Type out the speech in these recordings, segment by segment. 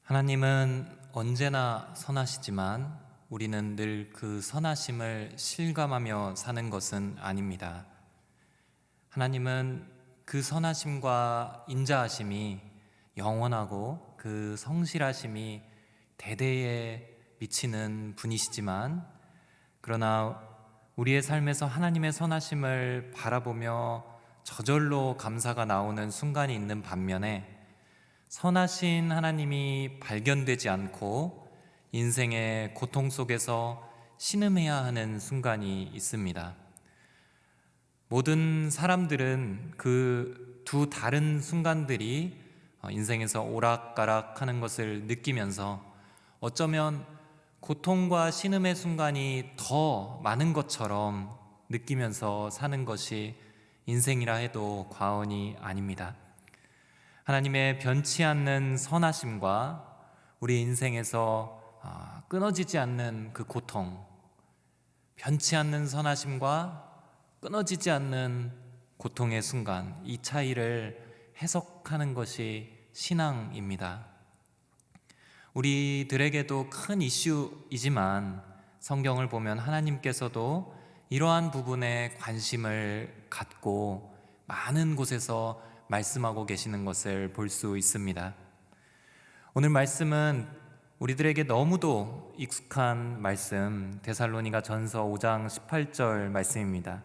하나님은 언제나 선하시지만 우리는 늘 그 선하심을 실감하며 사는 것은 아닙니다. 하나님은 그 선하심과 인자하심이 영원하고 그 성실하심이 대대에 미치는 분이시지만, 그러나 우리의 삶에서 하나님의 선하심을 바라보며 저절로 감사가 나오는 순간이 있는 반면에, 선하신 하나님이 발견되지 않고 인생의 고통 속에서 신음해야 하는 순간이 있습니다. 모든 사람들은 그 두 다른 순간들이 인생에서 오락가락 하는 것을 느끼면서 어쩌면 고통과 신음의 순간이 더 많은 것처럼 느끼면서 사는 것이 인생이라 해도 과언이 아닙니다. 하나님의 변치 않는 선하심과 우리 인생에서 끊어지지 않는 그 고통, 변치 않는 선하심과 끊어지지 않는 고통의 순간, 이 차이를 해석하는 것이 신앙입니다. 우리들에게도 큰 이슈이지만 성경을 보면 하나님께서도 이러한 부분에 관심을 갖고 많은 곳에서 말씀하고 계시는 것을 볼 수 있습니다. 오늘 말씀은 우리들에게 너무도 익숙한 말씀, 데살로니가 전서 5장 18절 말씀입니다.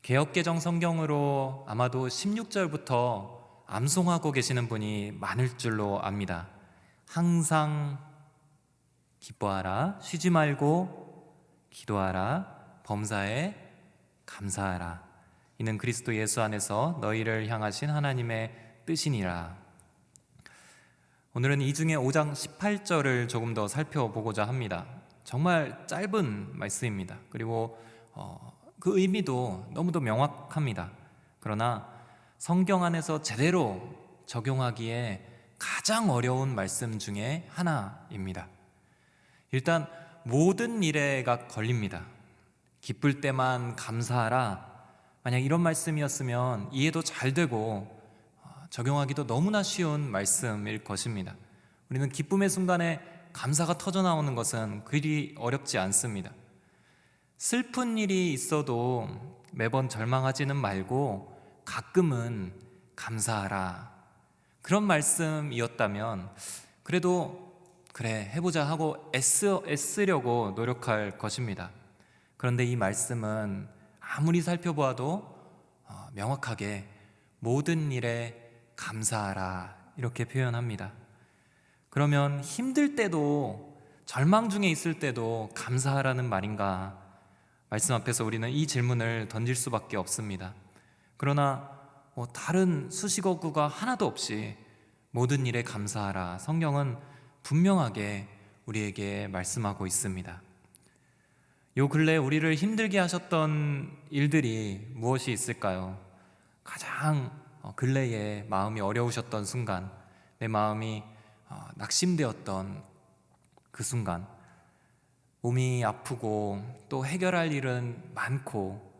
개역개정 성경으로 아마도 16절부터 암송하고 계시는 분이 많을 줄로 압니다. 항상 기뻐하라, 쉬지 말고 기도하라, 범사에 감사하라. 이는 그리스도 예수 안에서 너희를 향하신 하나님의 뜻이니라. 오늘은 이 중에 5장 18절을 조금 더 살펴보고자 합니다. 정말 짧은 말씀입니다. 그리고 그 의미도 너무도 명확합니다. 그러나 성경 안에서 제대로 적용하기에 가장 어려운 말씀 중에 하나입니다. 일단 모든 일에가 걸립니다. 기쁠 때만 감사하라. 만약 이런 말씀이었으면 이해도 잘 되고 적용하기도 너무나 쉬운 말씀일 것입니다. 우리는 기쁨의 순간에 감사가 터져 나오는 것은 그리 어렵지 않습니다. 슬픈 일이 있어도 매번 절망하지는 말고 가끔은 감사하라. 그런 말씀이었다면 그래도 그래 해보자 하고 애쓰려고 노력할 것입니다. 그런데 이 말씀은 아무리 살펴보아도 명확하게 모든 일에 감사하라 이렇게 표현합니다. 그러면 힘들 때도, 절망 중에 있을 때도 감사하라는 말인가? 말씀 앞에서 우리는 이 질문을 던질 수밖에 없습니다. 그러나 다른 수식어구가 하나도 없이 모든 일에 감사하라, 성경은 분명하게 우리에게 말씀하고 있습니다. 요 근래 우리를 힘들게 하셨던 일들이 무엇이 있을까요? 가장 근래에 마음이 어려우셨던 순간, 내 마음이 낙심되었던 그 순간, 몸이 아프고 또 해결할 일은 많고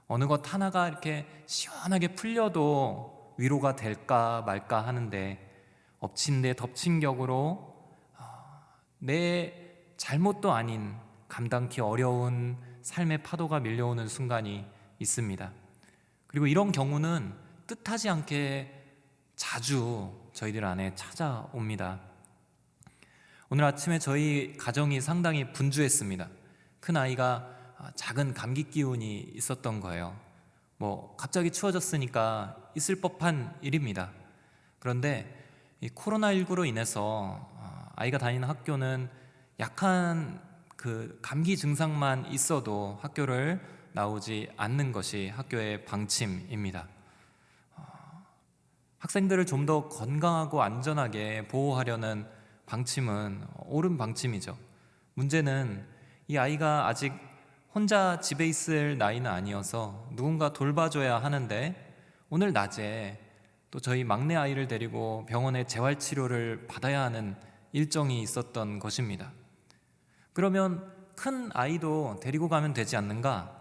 어느 것 하나가 이렇게 시원하게 풀려도 위로가 될까 말까 하는데 엎친 데 덮친 격으로 내 잘못도 아닌 감당기 어려운 삶의 파도가 밀려오는 순간이 있습니다. 그리고 이런 경우는 뜻하지 않게 자주 저희들 안에 찾아옵니다. 오늘 아침에 저희 가정이 상당히 분주했습니다. 큰 아이가 작은 감기 기운이 있었던 거예요. 갑자기 추워졌으니까 있을 법한 일입니다. 그런데 이 코로나19로 인해서 아이가 다니는 학교는 약한 그 감기 증상만 있어도 학교를 나오지 않는 것이 학교의 방침입니다. 학생들을 좀 더 건강하고 안전하게 보호하려는 방침은 옳은 방침이죠. 문제는 이 아이가 아직 혼자 집에 있을 나이는 아니어서 누군가 돌봐줘야 하는데, 오늘 낮에 또 저희 막내 아이를 데리고 병원에 재활치료를 받아야 하는 일정이 있었던 것입니다. 그러면 큰 아이도 데리고 가면 되지 않는가?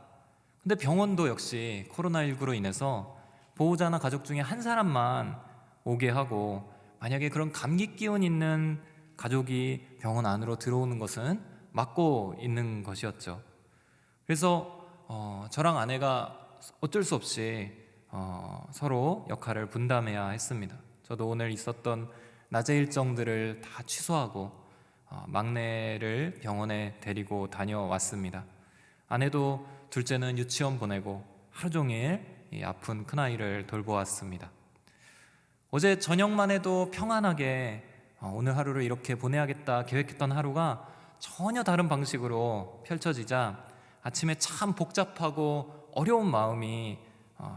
근데 병원도 역시 코로나19로 인해서 보호자나 가족 중에 한 사람만 오게 하고, 만약에 그런 감기 기운 있는 가족이 병원 안으로 들어오는 것은 막고 있는 것이었죠. 그래서 저랑 아내가 어쩔 수 없이 서로 역할을 분담해야 했습니다. 저도 오늘 있었던 낮의 일정들을 다 취소하고 막내를 병원에 데리고 다녀왔습니다. 아내도 둘째는 유치원 보내고 하루 종일 이 아픈 큰아이를 돌보았습니다. 어제 저녁만 해도 평안하게 오늘 하루를 이렇게 보내야겠다 계획했던 하루가 전혀 다른 방식으로 펼쳐지자 아침에 참 복잡하고 어려운 마음이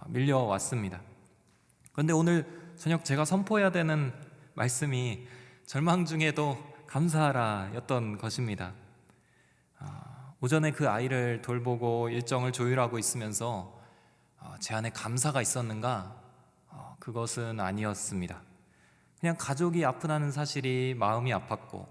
밀려왔습니다. 그런데 오늘 저녁 제가 선포해야 되는 말씀이 절망 중에도 감사하라 였던 것입니다. 오전에 그 아이를 돌보고 일정을 조율하고 있으면서 제 안에 감사가 있었는가? 그것은 아니었습니다. 그냥 가족이 아프다는 사실이 마음이 아팠고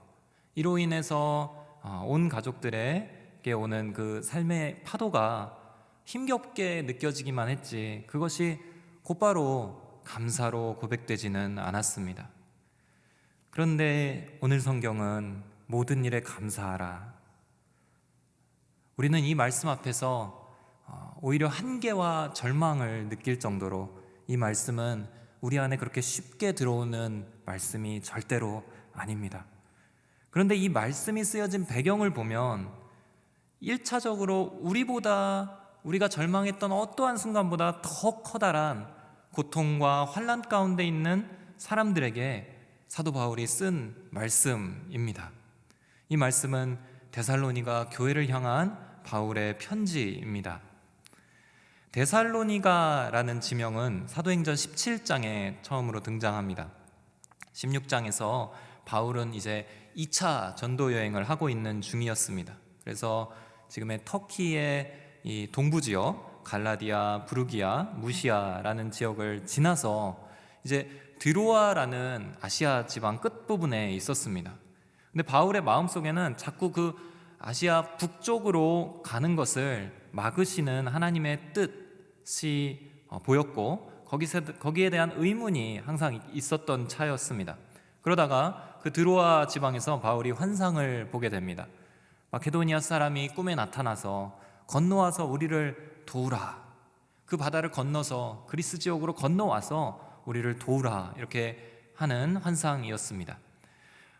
이로 인해서 온 가족들에게 오는 그 삶의 파도가 힘겹게 느껴지기만 했지 그것이 곧바로 감사로 고백되지는 않았습니다. 그런데 오늘 성경은 모든 일에 감사하라. 우리는 이 말씀 앞에서 오히려 한계와 절망을 느낄 정도로 이 말씀은 우리 안에 그렇게 쉽게 들어오는 말씀이 절대로 아닙니다. 그런데 이 말씀이 쓰여진 배경을 보면 1차적으로 우리가 절망했던 어떠한 순간보다 더 커다란 고통과 환난 가운데 있는 사람들에게 사도 바울이 쓴 말씀입니다. 이 말씀은 데살로니가 교회를 향한 바울의 편지입니다. 데살로니가라는 지명은 사도행전 17장에 처음으로 등장합니다. 16장에서 바울은 이제 2차 전도 여행을 하고 있는 중이었습니다. 그래서 지금의 터키의 이 동부 지역 갈라디아, 부르기아, 무시아라는 지역을 지나서 이제 드로아라는 아시아 지방 끝부분에 있었습니다. 근데 바울의 마음속에는 자꾸 그 아시아 북쪽으로 가는 것을 막으시는 하나님의 뜻이 보였고 거기에 대한 의문이 항상 있었던 차였습니다. 그러다가 그 드로아 지방에서 바울이 환상을 보게 됩니다. 마케도니아 사람이 꿈에 나타나서 건너와서 우리를 도우라. 그 바다를 건너서 그리스 지역으로 건너와서 우리를 도우라. 이렇게 하는 환상이었습니다.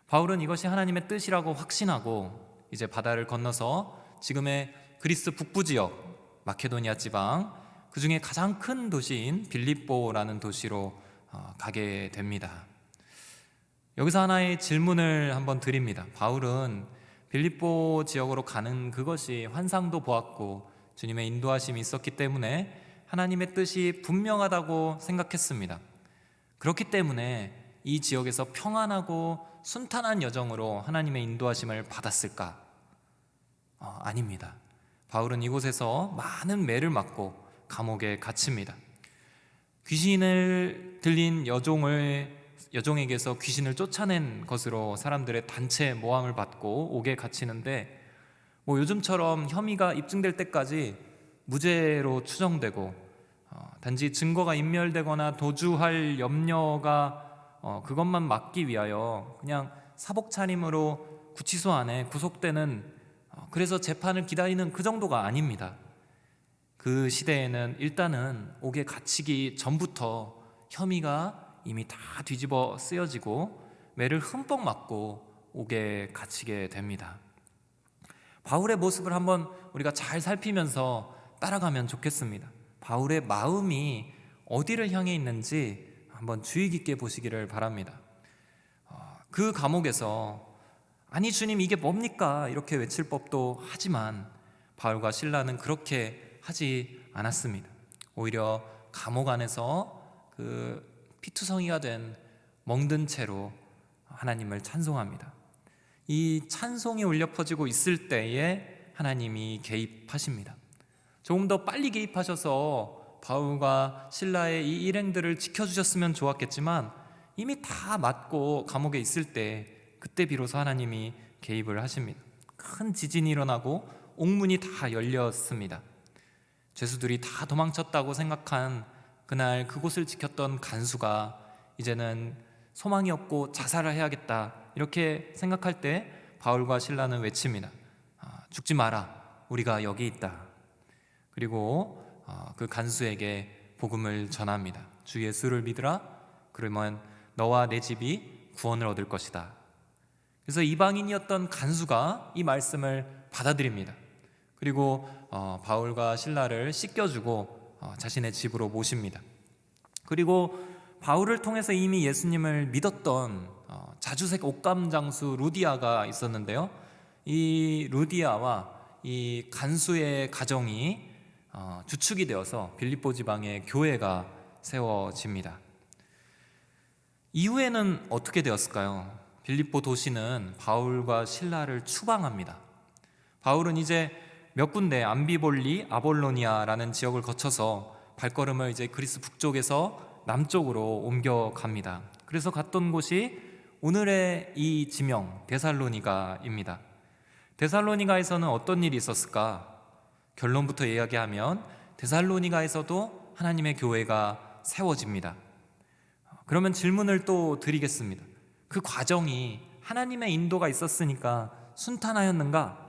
바울은 이것이 하나님의 뜻이라고 확신하고 이제 바다를 건너서 지금의 그리스 북부 지역 마케도니아 지방 그 중에 가장 큰 도시인 빌립보라는 도시로 가게 됩니다. 여기서 하나의 질문을 한번 드립니다. 바울은 빌립보 지역으로 가는 그것이 환상도 보았고 주님의 인도하심이 있었기 때문에 하나님의 뜻이 분명하다고 생각했습니다. 그렇기 때문에 이 지역에서 평안하고 순탄한 여정으로 하나님의 인도하심을 받았을까? 아닙니다. 바울은 이곳에서 많은 매를 맞고 감옥에 갇힙니다. 귀신을 들린 여종에게서 귀신을 쫓아낸 것으로 사람들의 단체 모함을 받고 옥에 갇히는데 요즘처럼 혐의가 입증될 때까지 무죄로 추정되고 단지 증거가 인멸되거나 도주할 염려가 그것만 막기 위하여 그냥 사복 차림으로 구치소 안에 구속되는 그래서 재판을 기다리는 그 정도가 아닙니다. 그 시대에는 일단은 옥에 갇히기 전부터 혐의가 이미 다 뒤집어 쓰여지고 매를 흠뻑 맞고 옥에 갇히게 됩니다. 바울의 모습을 한번 우리가 잘 살피면서 따라가면 좋겠습니다. 바울의 마음이 어디를 향해 있는지 한번 주의 깊게 보시기를 바랍니다. 그 감옥에서 아니 주님 이게 뭡니까? 이렇게 외칠 법도 하지만 바울과 실라는 그렇게 하지 않았습니다. 오히려 감옥 안에서 그 피투성이가 된 멍든 채로 하나님을 찬송합니다. 이 찬송이 울려 퍼지고 있을 때에 하나님이 개입하십니다. 조금 더 빨리 개입하셔서 바울과 실라의 이 일행들을 지켜주셨으면 좋았겠지만 이미 다 맞고 감옥에 있을 때 그때 비로소 하나님이 개입을 하십니다. 큰 지진이 일어나고 옥문이 다 열렸습니다. 죄수들이 다 도망쳤다고 생각한 그날 그곳을 지켰던 간수가 이제는 소망이 없고 자살을 해야겠다 이렇게 생각할 때 바울과 실라는 외칩니다. 죽지 마라, 우리가 여기 있다. 그리고 그 간수에게 복음을 전합니다. 주 예수를 믿으라, 그러면 너와 내 집이 구원을 얻을 것이다. 그래서 이방인이었던 간수가 이 말씀을 받아들입니다. 그리고 바울과 실라를 씻겨주고 자신의 집으로 모십니다. 그리고 바울을 통해서 이미 예수님을 믿었던 자주색 옷감 장수 루디아가 있었는데요. 이 루디아와 이 간수의 가정이 주축이 되어서 빌립보 지방에 교회가 세워집니다. 이후에는 어떻게 되었을까요? 빌립보 도시는 바울과 실라를 추방합니다. 바울은 이제 몇 군데 암비볼리, 아볼로니아라는 지역을 거쳐서 발걸음을 이제 그리스 북쪽에서 남쪽으로 옮겨갑니다. 그래서 갔던 곳이 오늘의 이 지명 데살로니가입니다. 데살로니가에서는 어떤 일이 있었을까? 결론부터 이야기하면 데살로니가에서도 하나님의 교회가 세워집니다. 그러면 질문을 또 드리겠습니다. 그 과정이 하나님의 인도가 있었으니까 순탄하였는가?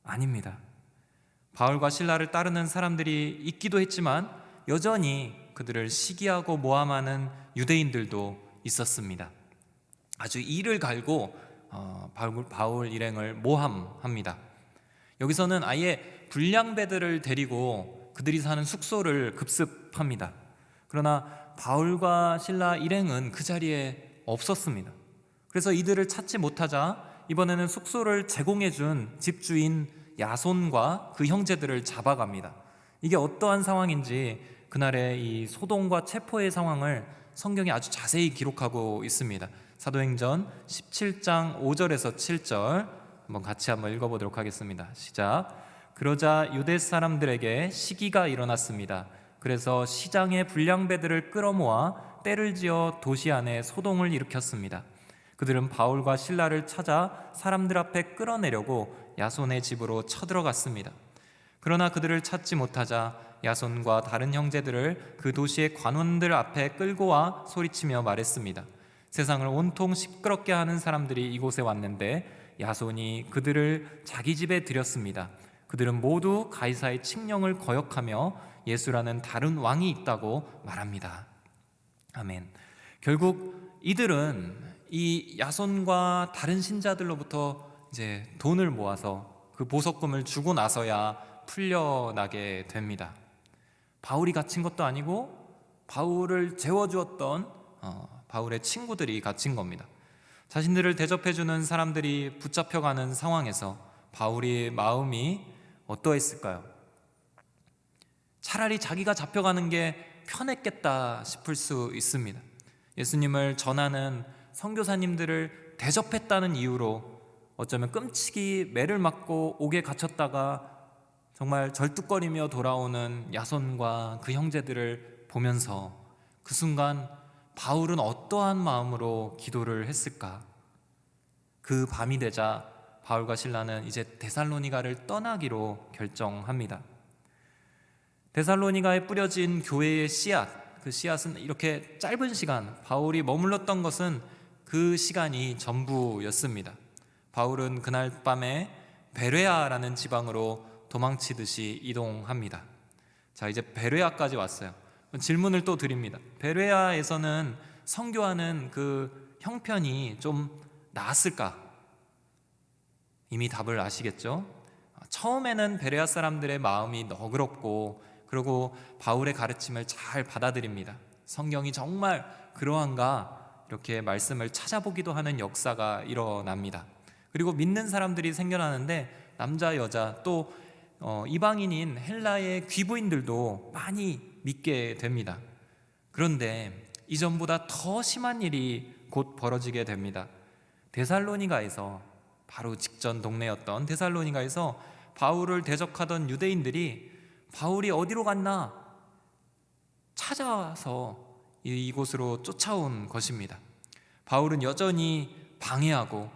아닙니다. 바울과 실라를 따르는 사람들이 있기도 했지만 여전히 그들을 시기하고 모함하는 유대인들도 있었습니다. 아주 이를 갈고 바울 일행을 모함합니다. 여기서는 아예 불량배들을 데리고 그들이 사는 숙소를 급습합니다. 그러나 바울과 실라 일행은 그 자리에 없었습니다. 그래서 이들을 찾지 못하자 이번에는 숙소를 제공해준 집주인 야손과 그 형제들을 잡아갑니다. 이게 어떠한 상황인지 그날의 이 소동과 체포의 상황을 성경이 아주 자세히 기록하고 있습니다. 사도행전 17장 5절에서 7절 같이 한번 읽어보도록 하겠습니다. 시작. 그러자 유대 사람들에게 시기가 일어났습니다. 그래서 시장의 불량배들을 끌어모아 떼를 지어 도시 안에 소동을 일으켰습니다. 그들은 바울과 실라를 찾아 사람들 앞에 끌어내려고 야손의 집으로 쳐들어갔습니다. 그러나 그들을 찾지 못하자 야손과 다른 형제들을 그 도시의 관원들 앞에 끌고 와 소리치며 말했습니다. 세상을 온통 시끄럽게 하는 사람들이 이곳에 왔는데 야손이 그들을 자기 집에 들였습니다. 그들은 모두 가이사의 칙령을 거역하며 예수라는 다른 왕이 있다고 말합니다. 아멘. 결국 이들은 이 야손과 다른 신자들로부터 이제 돈을 모아서 그 보석금을 주고 나서야 풀려나게 됩니다. 바울이 갇힌 것도 아니고 바울을 재워주었던 바울의 친구들이 갇힌 겁니다. 자신들을 대접해주는 사람들이 붙잡혀가는 상황에서 바울의 마음이 어떠했을까요? 차라리 자기가 잡혀가는 게 편했겠다 싶을 수 있습니다. 예수님을 전하는 선교사님들을 대접했다는 이유로 어쩌면 끔찍이 매를 맞고 옥에 갇혔다가 정말 절뚝거리며 돌아오는 야손과 그 형제들을 보면서 그 순간 바울은 어떠한 마음으로 기도를 했을까? 그 밤이 되자 바울과 실라는 이제 데살로니가를 떠나기로 결정합니다. 데살로니가에 뿌려진 교회의 씨앗, 그 씨앗은 이렇게 짧은 시간, 바울이 머물렀던 것은 그 시간이 전부였습니다. 바울은 그날 밤에 베레아라는 지방으로 도망치듯이 이동합니다. 자, 이제 베레아까지 왔어요. 질문을 또 드립니다. 베레아에서는 선교하는 그 형편이 좀 나았을까? 이미 답을 아시겠죠? 처음에는 베레아 사람들의 마음이 너그럽고 그리고 바울의 가르침을 잘 받아들입니다. 성경이 정말 그러한가 이렇게 말씀을 찾아보기도 하는 역사가 일어납니다. 그리고 믿는 사람들이 생겨나는데 남자 여자 또 이방인인 헬라의 귀부인들도 많이 믿게 됩니다. 그런데 이전보다 더 심한 일이 곧 벌어지게 됩니다. 데살로니가에서, 바로 직전 동네였던 데살로니가에서 바울을 대적하던 유대인들이 바울이 어디로 갔나 찾아서 이곳으로 쫓아온 것입니다. 바울은 여전히 방해하고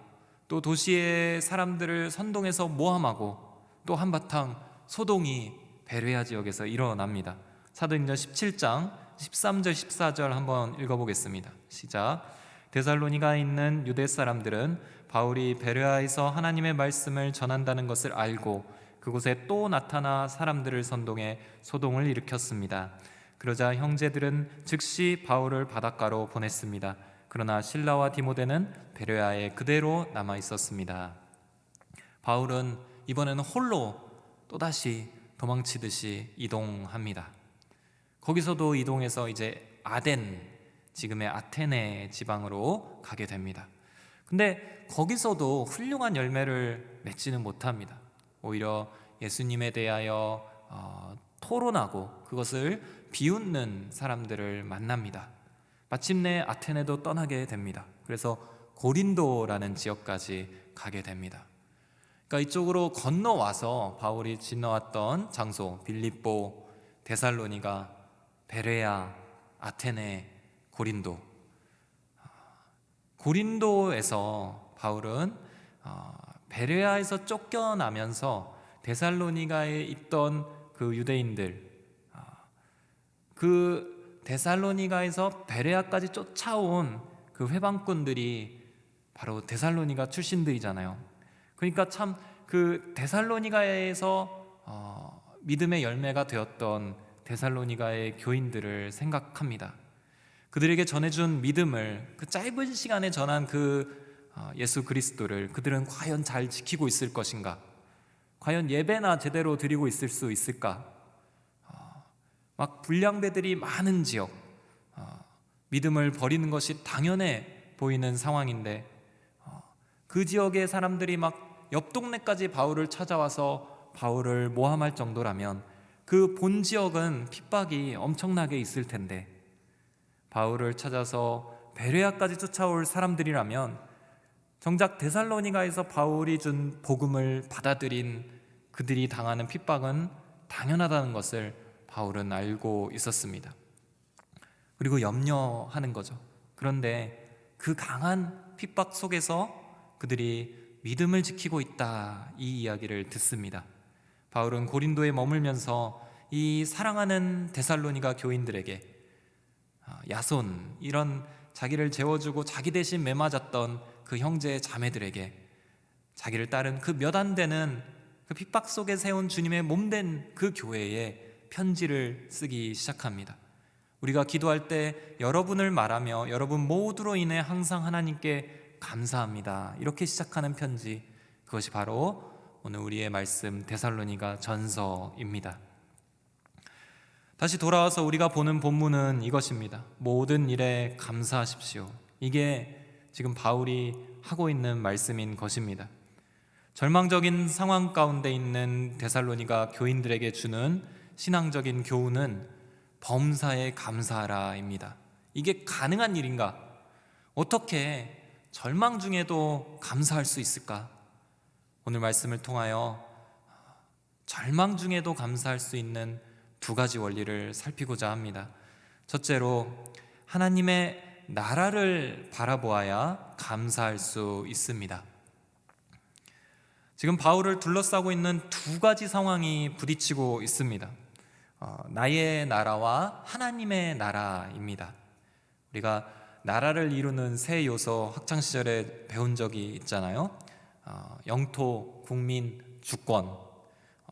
또 도시의 사람들을 선동해서 모함하고 또 한바탕 소동이 베레아 지역에서 일어납니다. 사도행전 17장 13절 14절 한번 읽어보겠습니다. 시작. 데살로니가에 있는 유대 사람들은 바울이 베레아에서 하나님의 말씀을 전한다는 것을 알고 그곳에 또 나타나 사람들을 선동해 소동을 일으켰습니다. 그러자 형제들은 즉시 바울을 바닷가로 보냈습니다. 그러나 실라와 디모데는 베레아에 그대로 남아 있었습니다. 바울은 이번에는 홀로 또다시 도망치듯이 이동합니다. 거기서도 이동해서 이제 아덴, 지금의 아테네 지방으로 가게 됩니다. 근데 거기서도 훌륭한 열매를 맺지는 못합니다. 오히려 예수님에 대하여 토론하고 그것을 비웃는 사람들을 만납니다. 마침내 아테네도 떠나게 됩니다. 그래서 고린도라는 지역까지 가게 됩니다. 그러니까 이쪽으로 건너와서 바울이 지나왔던 장소, 빌립보, 데살로니가, 베레아, 아테네, 고린도. 고린도에서 바울은 베레아에서 쫓겨나면서 데살로니가에 있던 그 유대인들, 그 데살로니가에서 베레아까지 쫓아온 그 회방꾼들이 바로 데살로니가 출신들이잖아요. 그러니까 참 그 데살로니가에서 믿음의 열매가 되었던 데살로니가의 교인들을 생각합니다. 그들에게 전해준 믿음을, 그 짧은 시간에 전한 그 예수 그리스도를 그들은 과연 잘 지키고 있을 것인가? 과연 예배나 제대로 드리고 있을 수 있을까? 막 불량배들이 많은 지역, 믿음을 버리는 것이 당연해 보이는 상황인데 그 지역의 사람들이 막 옆 동네까지 바울을 찾아와서 바울을 모함할 정도라면 그 본 지역은 핍박이 엄청나게 있을 텐데 바울을 찾아서 베레아까지 쫓아올 사람들이라면 정작 데살로니가에서 바울이 준 복음을 받아들인 그들이 당하는 핍박은 당연하다는 것을 바울은 알고 있었습니다. 그리고 염려하는 거죠. 그런데 그 강한 핍박 속에서 그들이 믿음을 지키고 있다, 이 이야기를 듣습니다. 바울은 고린도에 머물면서 이 사랑하는 데살로니가 교인들에게 야손, 이런 자기를 재워주고 자기 대신 매맞았던 그 형제 자매들에게 자기를 따른 그 몇 안 되는 그 핍박 속에 세운 주님의 몸된 그 교회에 편지를 쓰기 시작합니다. 우리가 기도할 때 여러분을 말하며 여러분 모두로 인해 항상 하나님께 감사합니다, 이렇게 시작하는 편지, 그것이 바로 오늘 우리의 말씀 데살로니가 전서입니다. 다시 돌아와서 우리가 보는 본문은 이것입니다. 모든 일에 감사하십시오. 이게 지금 바울이 하고 있는 말씀인 것입니다. 절망적인 상황 가운데 있는 데살로니가 교인들에게 주는 신앙적인 교훈은 범사에 감사하라입니다. 이게 가능한 일인가? 어떻게 절망 중에도 감사할 수 있을까? 오늘 말씀을 통하여 절망 중에도 감사할 수 있는 두 가지 원리를 살피고자 합니다. 첫째로, 하나님의 나라를 바라보아야 감사할 수 있습니다. 지금 바울을 둘러싸고 있는 두 가지 상황이 부딪히고 있습니다. 나의 나라와 하나님의 나라입니다. 우리가 나라를 이루는 세 요소 학창시절에 배운 적이 있잖아요. 영토, 국민, 주권.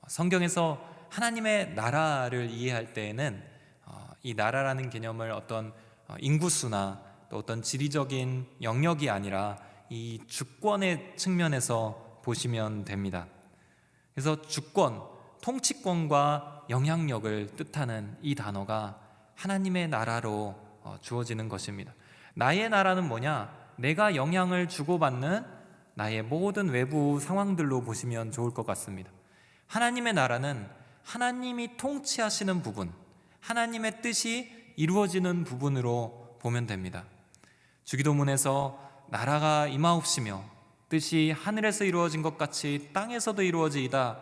성경에서 하나님의 나라를 이해할 때에는 이 나라라는 개념을 어떤 인구수나 또 어떤 지리적인 영역이 아니라 이 주권의 측면에서 보시면 됩니다. 그래서 주권, 통치권과 영향력을 뜻하는 이 단어가 하나님의 나라로 주어지는 것입니다. 나의 나라는 뭐냐? 내가 영향을 주고받는 나의 모든 외부 상황들로 보시면 좋을 것 같습니다. 하나님의 나라는 하나님이 통치하시는 부분, 하나님의 뜻이 이루어지는 부분으로 보면 됩니다. 주기도문에서 나라가 임하옵시며 뜻이 하늘에서 이루어진 것 같이 땅에서도 이루어지이다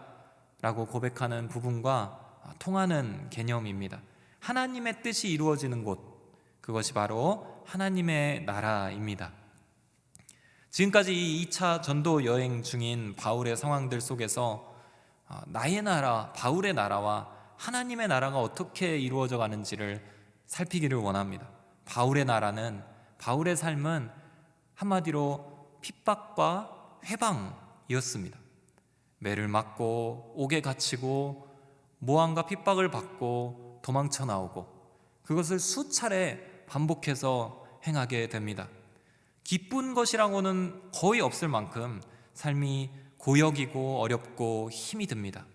라고 고백하는 부분과 통하는 개념입니다. 하나님의 뜻이 이루어지는 곳, 그것이 바로 하나님의 나라입니다. 지금까지 이 2차 전도 여행 중인 바울의 상황들 속에서 나의 나라, 바울의 나라와 하나님의 나라가 어떻게 이루어져 가는지를 살피기를 원합니다. 바울의 나라는, 바울의 삶은 한마디로 핍박과 회방이었습니다. 매를 맞고 옥에 갇히고 모함과 핍박을 받고 도망쳐 나오고 그것을 수차례 반복해서 행하게 됩니다. 기쁜 것이라고는 거의 없을 만큼 삶이 고역이고 어렵고 힘이 듭니다.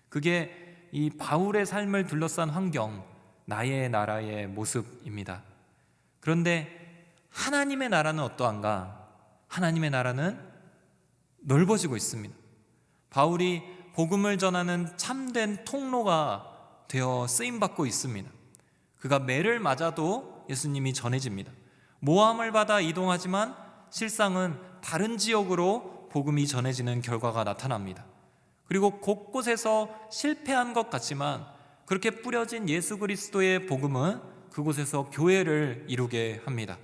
그게 이 바울의 삶을 둘러싼 환경, 나의 나라의 모습입니다. 그런데 하나님의 나라는 어떠한가? 하나님의 나라는 넓어지고 있습니다. 바울이 복음을 전하는 참된 통로가 되어 쓰임받고 있습니다. 그가 매를 맞아도 예수님이 전해집니다. 모함을 받아 이동하지만 실상은 다른 지역으로 복음이 전해지는 결과가 나타납니다. 그리고 곳곳에서 실패한 것 같지만 그렇게 뿌려진 예수 그리스도의 복음은 그곳에서 교회를 이루게 합니다.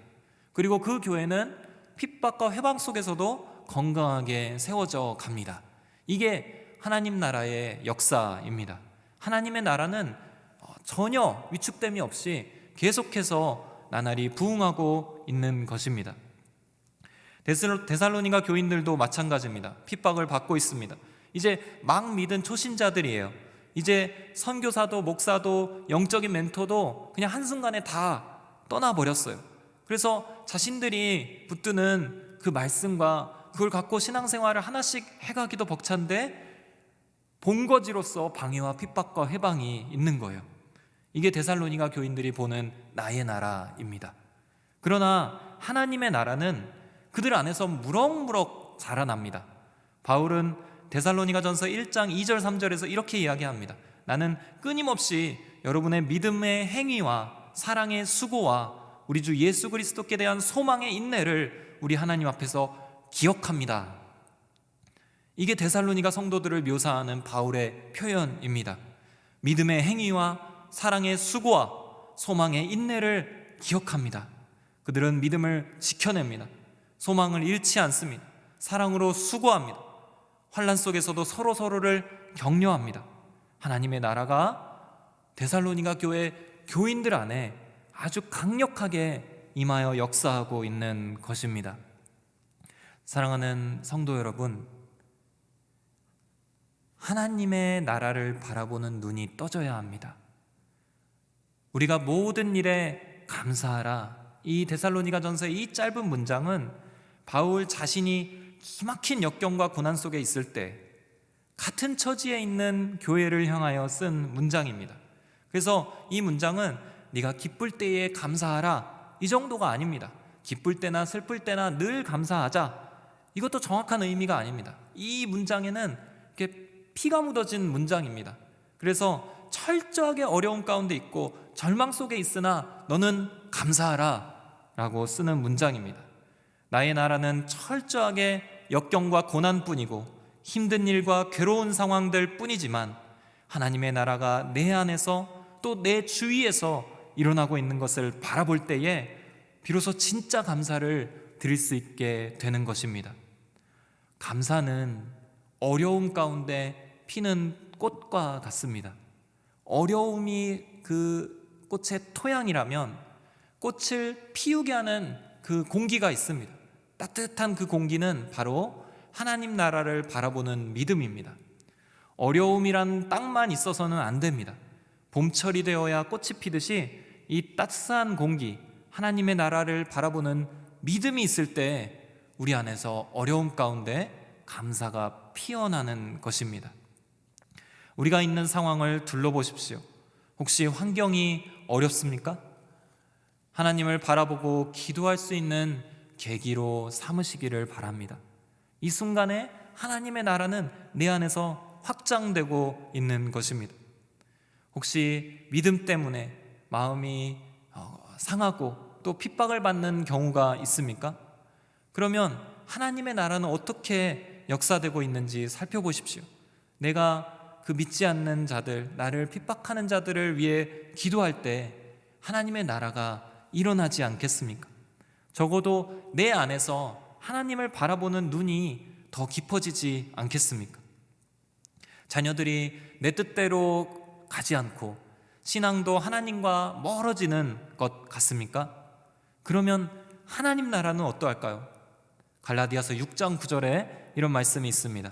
그리고 그 교회는 핍박과 회방 속에서도 건강하게 세워져 갑니다. 이게 하나님 나라의 역사입니다. 하나님의 나라는 전혀 위축됨이 없이 계속해서 나날이 부흥하고 있는 것입니다. 데살로니가 교인들도 마찬가지입니다. 핍박을 받고 있습니다. 이제 막 믿은 초신자들이에요. 이제 선교사도 목사도 영적인 멘토도 그냥 한순간에 다 떠나버렸어요. 그래서 자신들이 붙드는 그 말씀과 그걸 갖고 신앙생활을 하나씩 해가기도 벅찬데 본거지로서 방해와 핍박과 회방이 있는 거예요. 이게 데살로니가 교인들이 보는 나의 나라입니다. 그러나 하나님의 나라는 그들 안에서 무럭무럭 자라납니다. 바울은 데살로니가전서 1장 2절 3절에서 이렇게 이야기합니다. 나는 끊임없이 여러분의 믿음의 행위와 사랑의 수고와 우리 주 예수 그리스도께 대한 소망의 인내를 우리 하나님 앞에서 기억합니다. 이게 데살로니가 성도들을 묘사하는 바울의 표현입니다. 믿음의 행위와 사랑의 수고와 소망의 인내를 기억합니다. 그들은 믿음을 지켜냅니다. 소망을 잃지 않습니다. 사랑으로 수고합니다. 환난 속에서도 서로를 격려합니다. 하나님의 나라가 데살로니가 교회 교인들 안에 아주 강력하게 임하여 역사하고 있는 것입니다. 사랑하는 성도 여러분, 하나님의 나라를 바라보는 눈이 떠져야 합니다. 우리가 모든 일에 감사하라, 이 데살로니가전서의 이 짧은 문장은 바울 자신이 기막힌 역경과 고난 속에 있을 때 같은 처지에 있는 교회를 향하여 쓴 문장입니다. 그래서 이 문장은 네가 기쁠 때에 감사하라, 이 정도가 아닙니다. 기쁠 때나 슬플 때나 늘 감사하자, 이것도 정확한 의미가 아닙니다. 이 문장에는 이렇게 피가 묻어진 문장입니다. 그래서 철저하게 어려움 가운데 있고 절망 속에 있으나 너는 감사하라 라고 쓰는 문장입니다. 나의 나라는 철저하게 역경과 고난뿐이고 힘든 일과 괴로운 상황들 뿐이지만 하나님의 나라가 내 안에서 또 내 주위에서 일어나고 있는 것을 바라볼 때에 비로소 진짜 감사를 드릴 수 있게 되는 것입니다. 감사는 어려움 가운데 피는 꽃과 같습니다. 어려움이 그 꽃의 토양이라면 꽃을 피우게 하는 그 공기가 있습니다. 따뜻한 그 공기는 바로 하나님 나라를 바라보는 믿음입니다. 어려움이란 땅만 있어서는 안 됩니다. 봄철이 되어야 꽃이 피듯이 이 따스한 공기, 하나님의 나라를 바라보는 믿음이 있을 때 우리 안에서 어려움 가운데 감사가 피어나는 것입니다. 우리가 있는 상황을 둘러보십시오. 혹시 환경이 어렵습니까? 하나님을 바라보고 기도할 수 있는 계기로 삼으시기를 바랍니다. 이 순간에 하나님의 나라는 내 안에서 확장되고 있는 것입니다. 혹시 믿음 때문에 마음이 상하고 또 핍박을 받는 경우가 있습니까? 그러면 하나님의 나라는 어떻게 역사되고 있는지 살펴보십시오. 내가 그 믿지 않는 자들, 나를 핍박하는 자들을 위해 기도할 때 하나님의 나라가 일어나지 않겠습니까? 적어도 내 안에서 하나님을 바라보는 눈이 더 깊어지지 않겠습니까? 자녀들이 내 뜻대로 가지 않고 신앙도 하나님과 멀어지는 것 같습니까? 그러면 하나님 나라는 어떠할까요? 갈라디아서 6장 9절에 이런 말씀이 있습니다.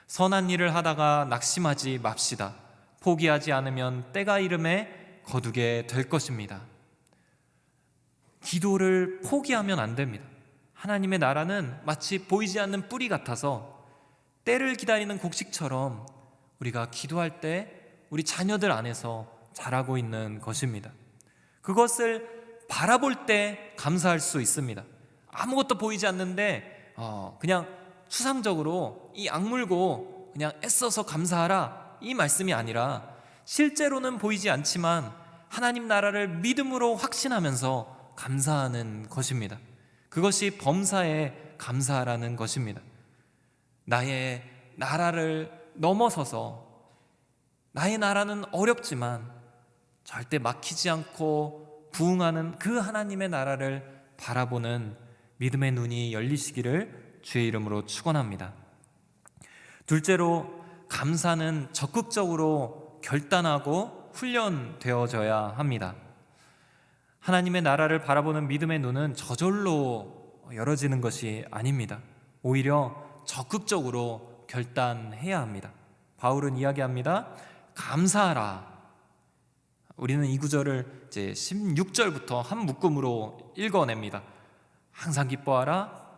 선한 일을 하다가 낙심하지 맙시다. 포기하지 않으면 때가 이름에 거두게 될 것입니다. 기도를 포기하면 안 됩니다. 하나님의 나라는 마치 보이지 않는 뿌리 같아서 때를 기다리는 곡식처럼 우리가 기도할 때 우리 자녀들 안에서 자라고 있는 것입니다. 그것을 바라볼 때 감사할 수 있습니다. 아무것도 보이지 않는데 그냥 추상적으로 이 악물고 그냥 애써서 감사하라, 이 말씀이 아니라 실제로는 보이지 않지만 하나님 나라를 믿음으로 확신하면서 감사하는 것입니다. 그것이 범사에 감사라는 것입니다. 나의 나라를 넘어서서, 나의 나라는 어렵지만 절대 막히지 않고 부흥하는 그 하나님의 나라를 바라보는 믿음의 눈이 열리시기를 주의 이름으로 축원합니다. 둘째로, 감사는 적극적으로 결단하고 훈련되어져야 합니다. 하나님의 나라를 바라보는 믿음의 눈은 저절로 열어지는 것이 아닙니다. 오히려 적극적으로 결단해야 합니다. 바울은 이야기합니다. 감사하라. 우리는 이 구절을 이제 16절부터 한 묶음으로 읽어냅니다. 항상 기뻐하라,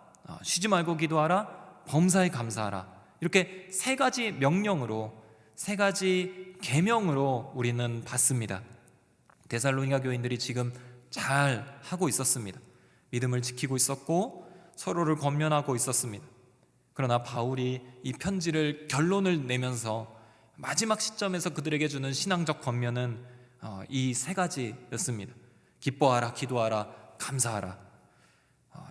쉬지 말고 기도하라, 범사에 감사하라. 이렇게 세 가지 명령으로, 세 가지 계명으로 우리는 받습니다. 데살로니가 교인들이 지금 잘 하고 있었습니다. 믿음을 지키고 있었고 서로를 권면하고 있었습니다. 그러나 바울이 이 편지를 결론을 내면서 마지막 시점에서 그들에게 주는 신앙적 권면은 이 세 가지였습니다. 기뻐하라, 기도하라, 감사하라.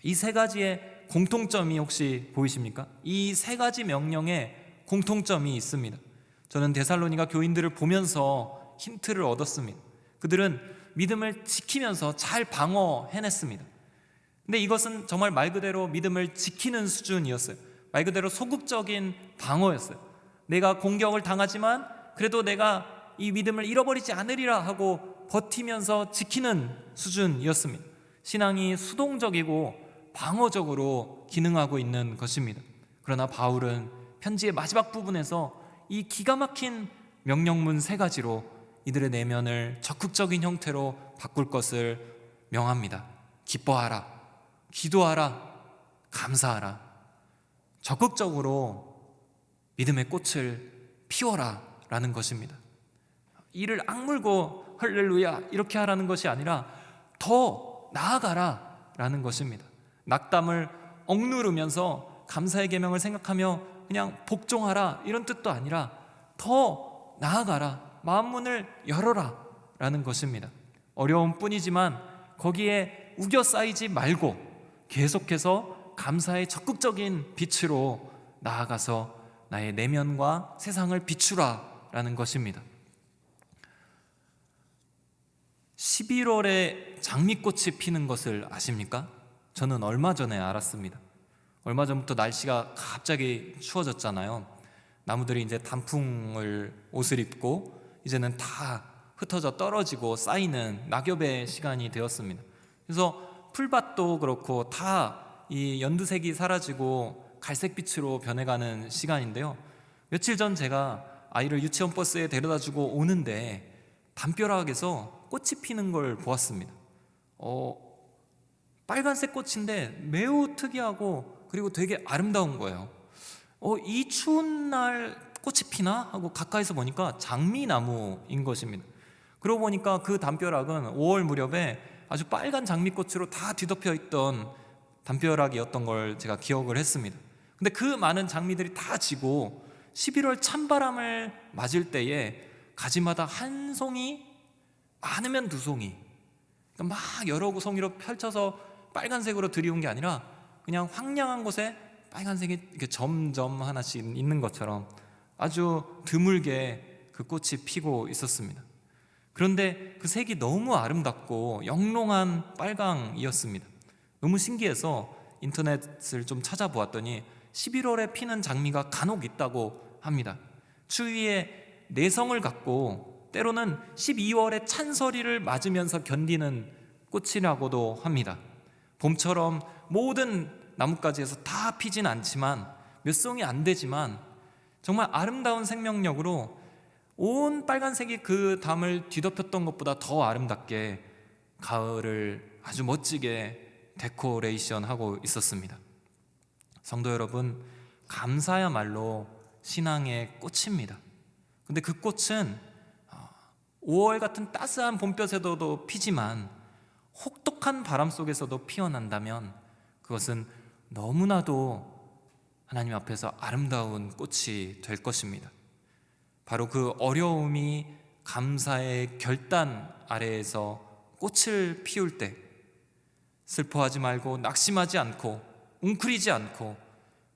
이 세 가지의 공통점이 혹시 보이십니까? 이 세 가지 명령에 공통점이 있습니다. 저는 데살로니가 교인들을 보면서 힌트를 얻었습니다. 그들은 믿음을 지키면서 잘 방어해냈습니다. 근데 이것은 정말 말 그대로 믿음을 지키는 수준이었어요. 말 그대로 소극적인 방어였어요. 내가 공격을 당하지만 그래도 내가 이 믿음을 잃어버리지 않으리라 하고 버티면서 지키는 수준이었습니다. 신앙이 수동적이고 방어적으로 기능하고 있는 것입니다. 그러나 바울은 편지의 마지막 부분에서 이 기가 막힌 명령문 세 가지로 이들의 내면을 적극적인 형태로 바꿀 것을 명합니다. 기뻐하라, 기도하라, 감사하라. 적극적으로 믿음의 꽃을 피워라 라는 것입니다. 이를 악물고 할렐루야 이렇게 하라는 것이 아니라 더 나아가라 라는 것입니다. 낙담을 억누르면서 감사의 계명을 생각하며 그냥 복종하라 이런 뜻도 아니라 더 나아가라, 마음문을 열어라 라는 것입니다. 어려운 뿐이지만 거기에 우겨 쌓이지 말고 계속해서 감사의 적극적인 빛으로 나아가서 나의 내면과 세상을 비추라 라는 것입니다. 11월에 장미꽃이 피는 것을 아십니까? 저는 얼마 전에 알았습니다. 얼마 전부터 날씨가 갑자기 추워졌잖아요. 나무들이 이제 단풍을 옷을 입고 이제는 다 흩어져 떨어지고 쌓이는 낙엽의 시간이 되었습니다. 그래서 풀밭도 그렇고 다 이 연두색이 사라지고 갈색빛으로 변해가는 시간인데요. 며칠 전 제가 아이를 유치원 버스에 데려다주고 오는데 담벼락에서 꽃이 피는 걸 보았습니다. 빨간색 꽃인데 매우 특이하고 그리고 되게 아름다운 거예요. 이 추운 날 꽃이 피나? 하고 가까이서 보니까 장미나무인 것입니다. 그러고 보니까 그 담벼락은 5월 무렵에 아주 빨간 장미꽃으로 다 뒤덮여 있던 담벼락이었던 걸 제가 기억을 했습니다. 근데 그 많은 장미들이 다 지고 11월 찬바람을 맞을 때에 가지마다 한 송이, 많으면 두 송이, 그러니까 막 여러 송이로 펼쳐서 빨간색으로 들이운 게 아니라 그냥 황량한 곳에 빨간색이 이렇게 점점 하나씩 있는 것처럼 아주 드물게 그 꽃이 피고 있었습니다. 그런데 그 색이 너무 아름답고 영롱한 빨강이었습니다. 너무 신기해서 인터넷을 좀 찾아보았더니 11월에 피는 장미가 간혹 있다고 합니다. 추위에 내성을 갖고 때로는 12월의 찬서리를 맞으면서 견디는 꽃이라고도 합니다. 봄처럼 모든 나뭇가지에서 다 피진 않지만, 몇 송이 안 되지만 정말 아름다운 생명력으로 온 빨간색이 그 담을 뒤덮였던 것보다 더 아름답게 가을을 아주 멋지게 데코레이션하고 있었습니다. 성도 여러분, 감사야말로 신앙의 꽃입니다. 근데 그 꽃은 5월 같은 따스한 봄볕에도 피지만 혹독한 바람 속에서도 피어난다면 그것은 너무나도 하나님 앞에서 아름다운 꽃이 될 것입니다. 바로 그 어려움이 감사의 결단 아래에서 꽃을 피울 때 슬퍼하지 말고 낙심하지 않고 웅크리지 않고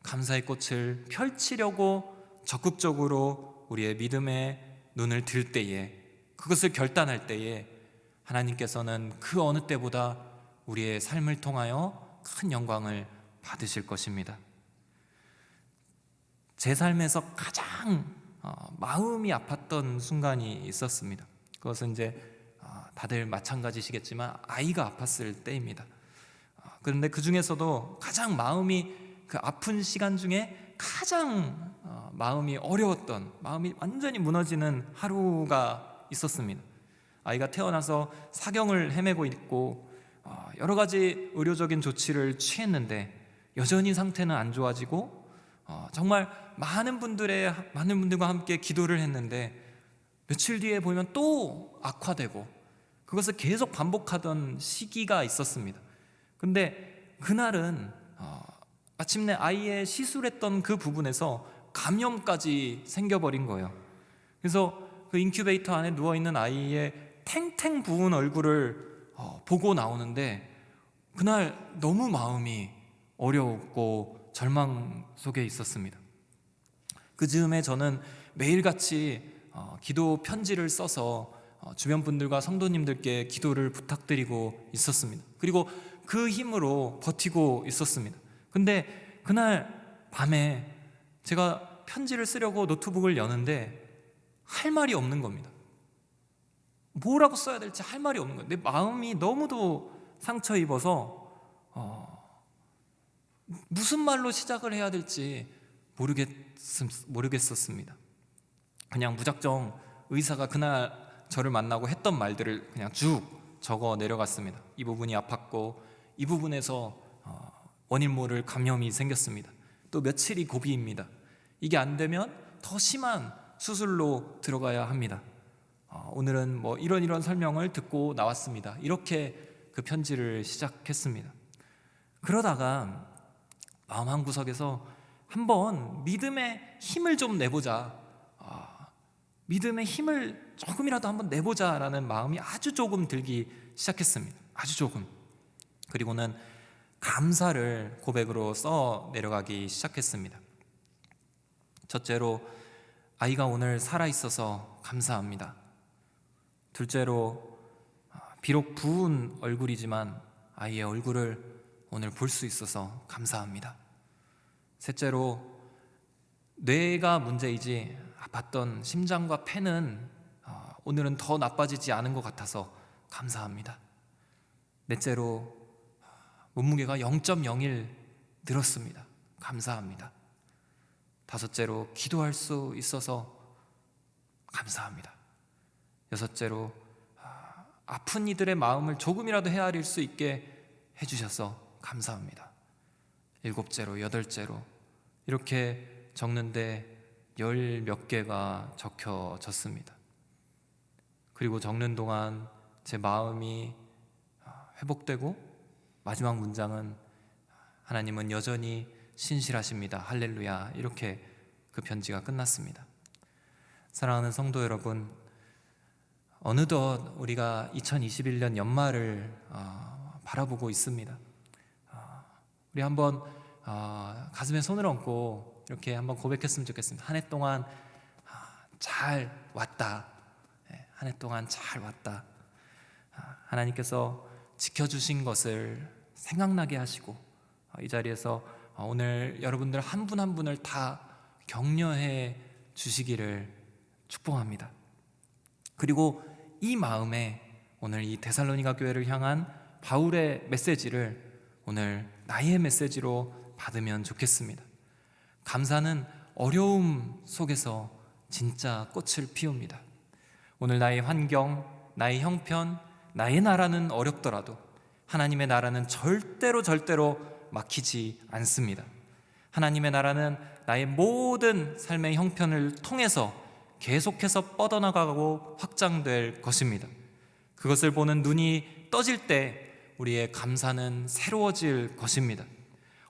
감사의 꽃을 펼치려고 적극적으로 우리의 믿음의 눈을 들 때에, 그것을 결단할 때에 하나님께서는 그 어느 때보다 우리의 삶을 통하여 큰 영광을 받으실 것입니다. 제 삶에서 가장 마음이 아팠던 순간이 있었습니다. 그것은 이제 다들 마찬가지시겠지만 아이가 아팠을 때입니다. 그런데 그 중에서도 가장 마음이, 그 아픈 시간 중에 가장 마음이 어려웠던, 마음이 완전히 무너지는 하루가 있었습니다. 아이가 태어나서 사경을 헤매고 있고 여러 가지 의료적인 조치를 취했는데 여전히 상태는 안 좋아지고 정말 많은 분들과 함께 기도를 했는데 며칠 뒤에 보면 또 악화되고, 그것을 계속 반복하던 시기가 있었습니다. 근데 그날은 마침내 아이의 시술했던 그 부분에서 감염까지 생겨버린 거예요. 그래서 그 인큐베이터 안에 누워있는 아이의 탱탱 부은 얼굴을 보고 나오는데 그날 너무 마음이 어려웠고 절망 속에 있었습니다. 그 즈음에 저는 매일같이 기도 편지를 써서 주변 분들과 성도님들께 기도를 부탁드리고 있었습니다. 그리고 그 힘으로 버티고 있었습니다. 근데 그날 밤에 제가 편지를 쓰려고 노트북을 여는데 할 말이 없는 겁니다. 뭐라고 써야 될지 할 말이 없는 거예요. 내 마음이 너무도 상처 입어서 무슨 말로 시작을 해야 될지 모르겠었습니다. 그냥 무작정 의사가 그날 저를 만나고 했던 말들을 그냥 쭉 적어 내려갔습니다. 이 부분이 아팠고 이 부분에서 원인 모를 감염이 생겼습니다. 또 며칠이 고비입니다. 이게 안 되면 더 심한 수술로 들어가야 합니다. 오늘은 뭐 이런 설명을 듣고 나왔습니다. 이렇게 그 편지를 시작했습니다. 그러다가 마음 한구석에서 한번 믿음의 힘을 좀 내보자, 믿음의 힘을 조금이라도 한번 내보자라는 마음이 아주 조금 들기 시작했습니다. 아주 조금. 그리고는 감사를 고백으로 써 내려가기 시작했습니다. 첫째로, 아이가 오늘 살아있어서 감사합니다. 둘째로, 비록 부은 얼굴이지만 아이의 얼굴을 오늘 볼 수 있어서 감사합니다. 셋째로, 뇌가 문제이지 아팠던 심장과 폐는 오늘은 더 나빠지지 않은 것 같아서 감사합니다. 넷째로, 몸무게가 0.01 늘었습니다. 감사합니다. 다섯째로, 기도할 수 있어서 감사합니다. 여섯째로, 아픈 이들의 마음을 조금이라도 헤아릴 수 있게 해주셔서 감사합니다. 일곱째로, 여덟째로, 이렇게 적는데 10몇 개가 적혀졌습니다. 그리고 적는 동안 제 마음이 회복되고 마지막 문장은 하나님은 여전히 신실하십니다. 할렐루야. 이렇게 그 편지가 끝났습니다. 사랑하는 성도 여러분, 어느덧 우리가 2021년 연말을 바라보고 있습니다. 우리 한번 가슴에 손을 얹고 이렇게 한번 고백했으면 좋겠습니다. 한 해 동안 잘 왔다. 한 해 동안 잘 왔다. 하나님께서 지켜주신 것을 생각나게 하시고 이 자리에서 오늘 여러분들 한 분 한 분을 다 격려해 주시기를 축복합니다. 그리고 이 마음에 오늘 이 데살로니가 교회를 향한 바울의 메시지를 오늘 나의 메시지로 받으면 좋겠습니다. 감사는 어려움 속에서 진짜 꽃을 피웁니다. 오늘 나의 환경, 나의 형편, 나의 나라는 어렵더라도 하나님의 나라는 절대로 막히지 않습니다. 하나님의 나라는 나의 모든 삶의 형편을 통해서 계속해서 뻗어나가고 확장될 것입니다. 그것을 보는 눈이 떠질 때 우리의 감사는 새로워질 것입니다.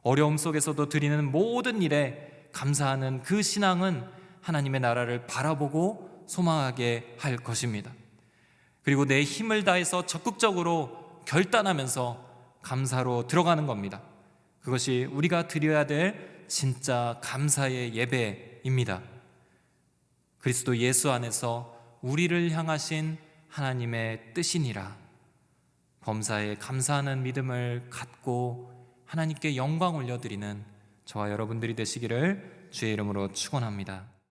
어려움 속에서도 드리는 모든 일에 감사하는 그 신앙은 하나님의 나라를 바라보고 소망하게 할 것입니다. 그리고 내 힘을 다해서 적극적으로 결단하면서 감사로 들어가는 겁니다. 그것이 우리가 드려야 될 진짜 감사의 예배입니다. 그리스도 예수 안에서 우리를 향하신 하나님의 뜻이니라. 범사에 감사하는 믿음을 갖고 하나님께 영광 올려드리는 저와 여러분들이 되시기를 주의 이름으로 축원합니다.